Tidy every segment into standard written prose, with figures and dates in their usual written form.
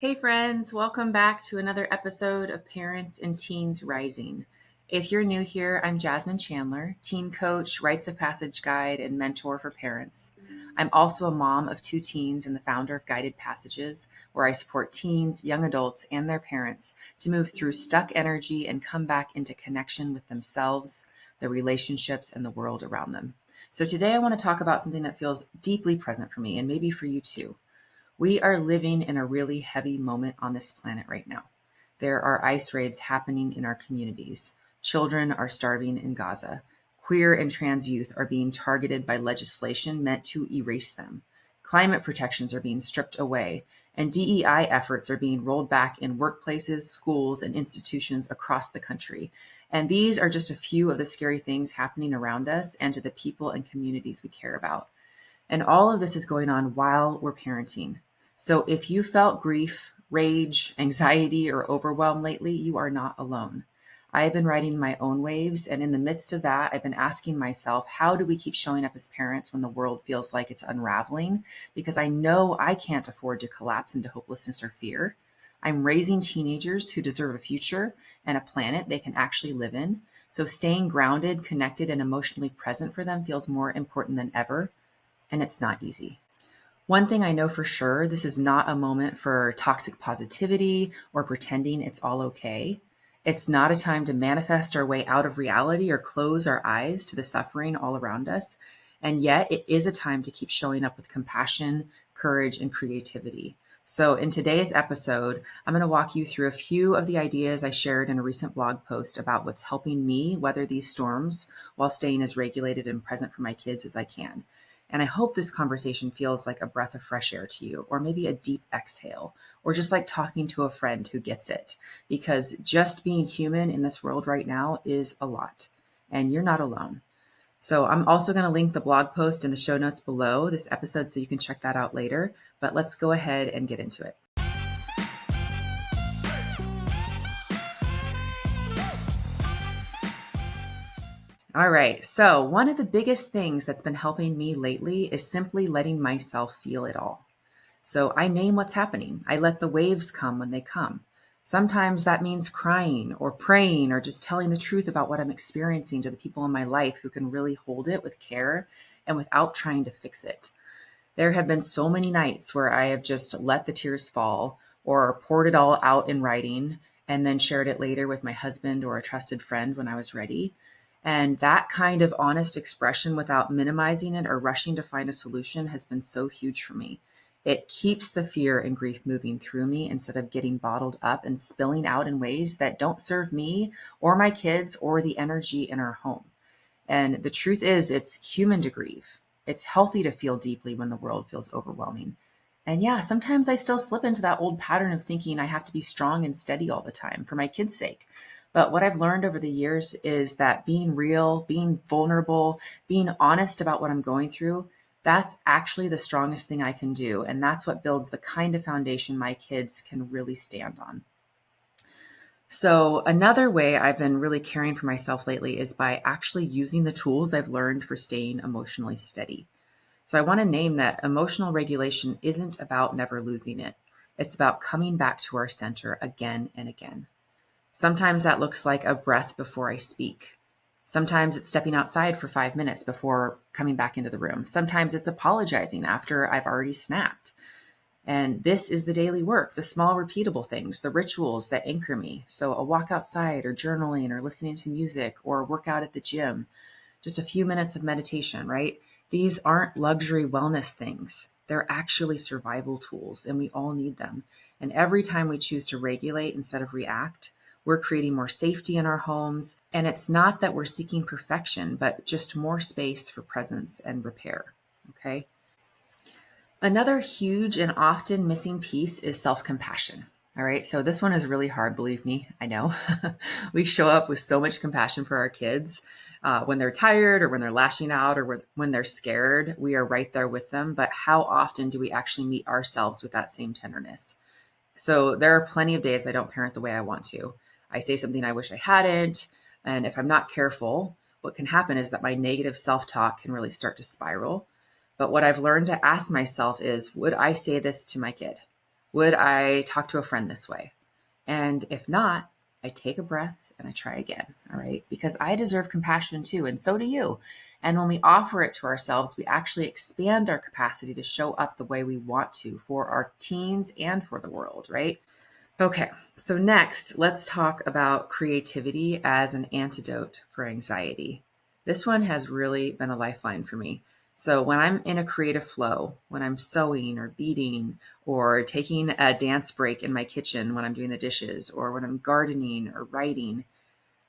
Hey friends, welcome back to another episode of Parents and Teens Rising. If you're new here, I'm Jasmine Chandler, teen coach, rites of passage guide, and mentor for parents. I'm also a mom of two teens and the founder of Guided Passages, where I support teens, young adults, and their parents to move through stuck energy and come back into connection with themselves, their relationships, and the world around them. So today I want to talk about something that feels deeply present for me and maybe for you too. We are living in a really heavy moment on this planet right now. There are ICE raids happening in our communities. Children are starving in Gaza. Queer and trans youth are being targeted by legislation meant to erase them. Climate protections are being stripped away, and DEI efforts are being rolled back in workplaces, schools, and institutions across the country. And these are just a few of the scary things happening around us and to the people and communities we care about. And all of this is going on while we're parenting. So if you felt grief, rage, anxiety, or overwhelm lately, you are not alone. I have been riding my own waves, and in the midst of that, I've been asking myself, how do we keep showing up as parents when the world feels like it's unraveling? Because I know I can't afford to collapse into hopelessness or fear. I'm raising teenagers who deserve a future and a planet they can actually live in. So staying grounded, connected, and emotionally present for them feels more important than ever, and it's not easy. One thing I know for sure, this is not a moment for toxic positivity or pretending it's all okay. It's not a time to manifest our way out of reality or close our eyes to the suffering all around us. And yet it is a time to keep showing up with compassion, courage, and creativity. So in today's episode, I'm going to walk you through a few of the ideas I shared in a recent blog post about what's helping me weather these storms while staying as regulated and present for my kids as I can. And I hope this conversation feels like a breath of fresh air to you, or maybe a deep exhale, or just like talking to a friend who gets it. Because just being human in this world right now is a lot, and you're not alone. So I'm also going to link the blog post in the show notes below this episode so you can check that out later. But let's go ahead and get into it. All right. So one of the biggest things that's been helping me lately is simply letting myself feel it all. So I name what's happening. I let the waves come when they come. Sometimes that means crying or praying or just telling the truth about what I'm experiencing to the people in my life who can really hold it with care and without trying to fix it. There have been so many nights where I have just let the tears fall or poured it all out in writing and then shared it later with my husband or a trusted friend when I was ready. And that kind of honest expression without minimizing it or rushing to find a solution has been so huge for me. It keeps the fear and grief moving through me instead of getting bottled up and spilling out in ways that don't serve me or my kids or the energy in our home. And the truth is, it's human to grieve. It's healthy to feel deeply when the world feels overwhelming. And yeah, sometimes I still slip into that old pattern of thinking I have to be strong and steady all the time for my kids' sake. But what I've learned over the years is that being real, being vulnerable, being honest about what I'm going through, that's actually the strongest thing I can do. And that's what builds the kind of foundation my kids can really stand on. So another way I've been really caring for myself lately is by actually using the tools I've learned for staying emotionally steady. So I want to name that emotional regulation isn't about never losing it. It's about coming back to our center again and again. Sometimes that looks like a breath before I speak. Sometimes it's stepping outside for 5 minutes before coming back into the room. Sometimes it's apologizing after I've already snapped. And this is the daily work, the small repeatable things, the rituals that anchor me. So a walk outside or journaling or listening to music or a workout at the gym, just a few minutes of meditation, right? These aren't luxury wellness things. They're actually survival tools, and we all need them. And every time we choose to regulate instead of react, we're creating more safety in our homes. And it's not that we're seeking perfection, but just more space for presence and repair. Okay. Another huge and often missing piece is self-compassion. All right. So this one is really hard, believe me. I know. We show up with so much compassion for our kids. When they're tired or when they're lashing out or when they're scared, we are right there with them. But how often do we actually meet ourselves with that same tenderness? So there are plenty of days I don't parent the way I want to. I say something I wish I hadn't. And if I'm not careful, what can happen is that my negative self-talk can really start to spiral. But what I've learned to ask myself is, would I say this to my kid? Would I talk to a friend this way? And if not, I take a breath and I try again. All right. Because I deserve compassion too. And so do you. And when we offer it to ourselves, we actually expand our capacity to show up the way we want to for our teens and for the world. Right. Okay. So next, let's talk about creativity as an antidote for anxiety. This one has really been a lifeline for me. So when I'm in a creative flow, when I'm sewing or beading or taking a dance break in my kitchen when I'm doing the dishes or when I'm gardening or writing,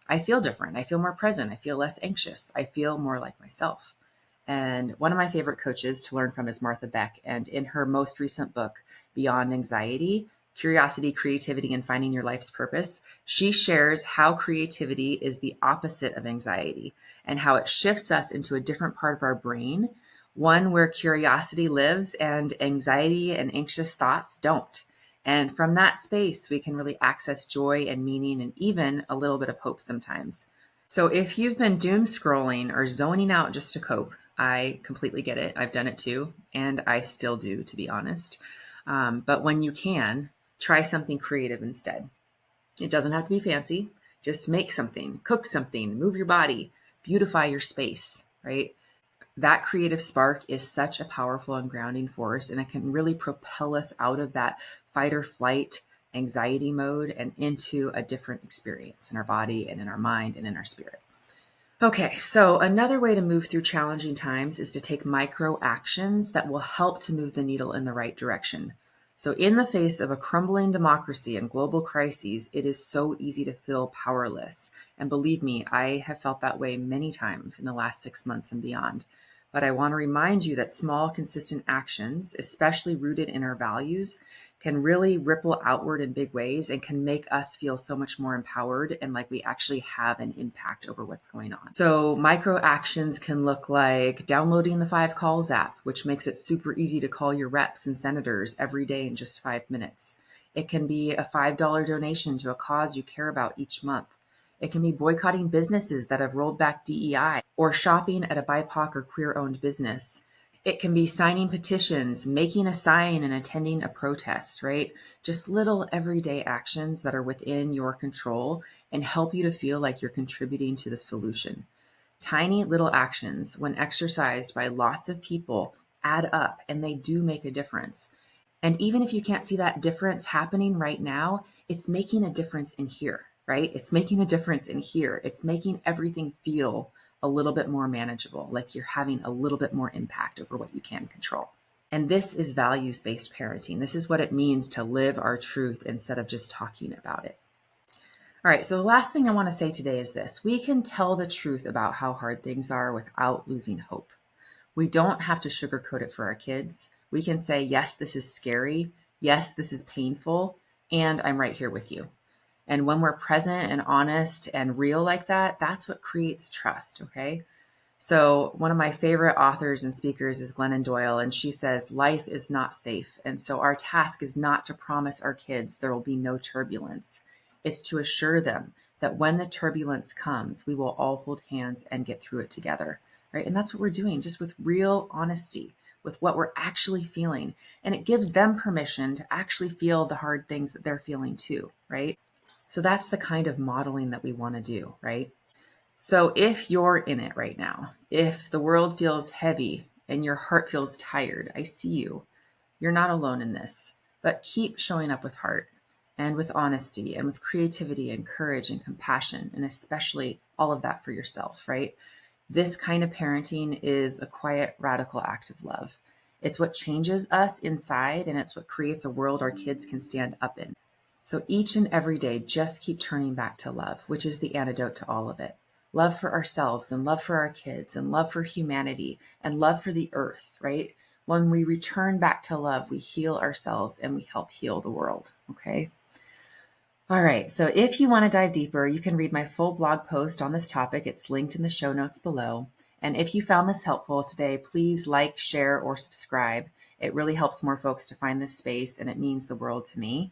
I feel different. I feel more present. I feel less anxious. I feel more like myself. And one of my favorite coaches to learn from is Martha Beck. And in her most recent book, Beyond Anxiety, Curiosity, Creativity, and Finding Your Life's Purpose, she shares how creativity is the opposite of anxiety and how it shifts us into a different part of our brain, one where curiosity lives and anxiety and anxious thoughts don't. And from that space, we can really access joy and meaning and even a little bit of hope sometimes. So if you've been doom scrolling or zoning out just to cope, I completely get it. I've done it too, and I still do, to be honest. But when you can, try something creative instead. It doesn't have to be fancy. Just make something, cook something, move your body, beautify your space, right? That creative spark is such a powerful and grounding force, and it can really propel us out of that fight or flight anxiety mode and into a different experience in our body and in our mind and in our spirit. Okay, so another way to move through challenging times is to take micro actions that will help to move the needle in the right direction. So, in the face of a crumbling democracy and global crises, it is so easy to feel powerless. And believe me, I have felt that way many times in the last 6 months and beyond. But I want to remind you that small, consistent actions, especially rooted in our values, can really ripple outward in big ways and can make us feel so much more empowered and like we actually have an impact over what's going on. So micro actions can look like downloading the 5 Calls app, which makes it super easy to call your reps and senators every day in just 5 minutes. It can be a $5 donation to a cause you care about each month. It can be boycotting businesses that have rolled back DEI or shopping at a BIPOC or queer-owned business. It can be signing petitions, making a sign, and attending a protest, right? Just little everyday actions that are within your control and help you to feel like you're contributing to the solution. Tiny little actions, when exercised by lots of people, add up and they do make a difference. And even if you can't see that difference happening right now, it's making a difference in here, right? It's making a difference in here. It's making everything feel a little bit more manageable, like you're having a little bit more impact over what you can control. And this is values-based parenting. This is what it means to live our truth instead of just talking about it. All right, so the last thing I want to say today is this. We can tell the truth about how hard things are without losing hope. We don't have to sugarcoat it for our kids. We can say, yes, this is scary. Yes, this is painful. And I'm right here with you. And when we're present and honest and real like that, that's what creates trust, okay? So one of my favorite authors and speakers is Glennon Doyle, and she says, life is not safe. And so our task is not to promise our kids there will be no turbulence. It's to assure them that when the turbulence comes, we will all hold hands and get through it together, right? And that's what we're doing, just with real honesty, with what we're actually feeling. And it gives them permission to actually feel the hard things that they're feeling too, right? So that's the kind of modeling that we want to do, right? So if you're in it right now, if the world feels heavy and your heart feels tired, I see you. You're not alone in this, but keep showing up with heart and with honesty and with creativity and courage and compassion, and especially all of that for yourself, right? This kind of parenting is a quiet, radical act of love. It's what changes us inside, and it's what creates a world our kids can stand up in. So each and every day, just keep turning back to love, which is the antidote to all of it. Love for ourselves and love for our kids and love for humanity and love for the earth, right? When we return back to love, we heal ourselves and we help heal the world, okay? All right, so if you want to dive deeper, you can read my full blog post on this topic. It's linked in the show notes below. And if you found this helpful today, please like, share, or subscribe. It really helps more folks to find this space, and it means the world to me.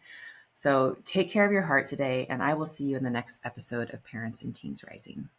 So take care of your heart today, and I will see you in the next episode of Parents and Teens Rising.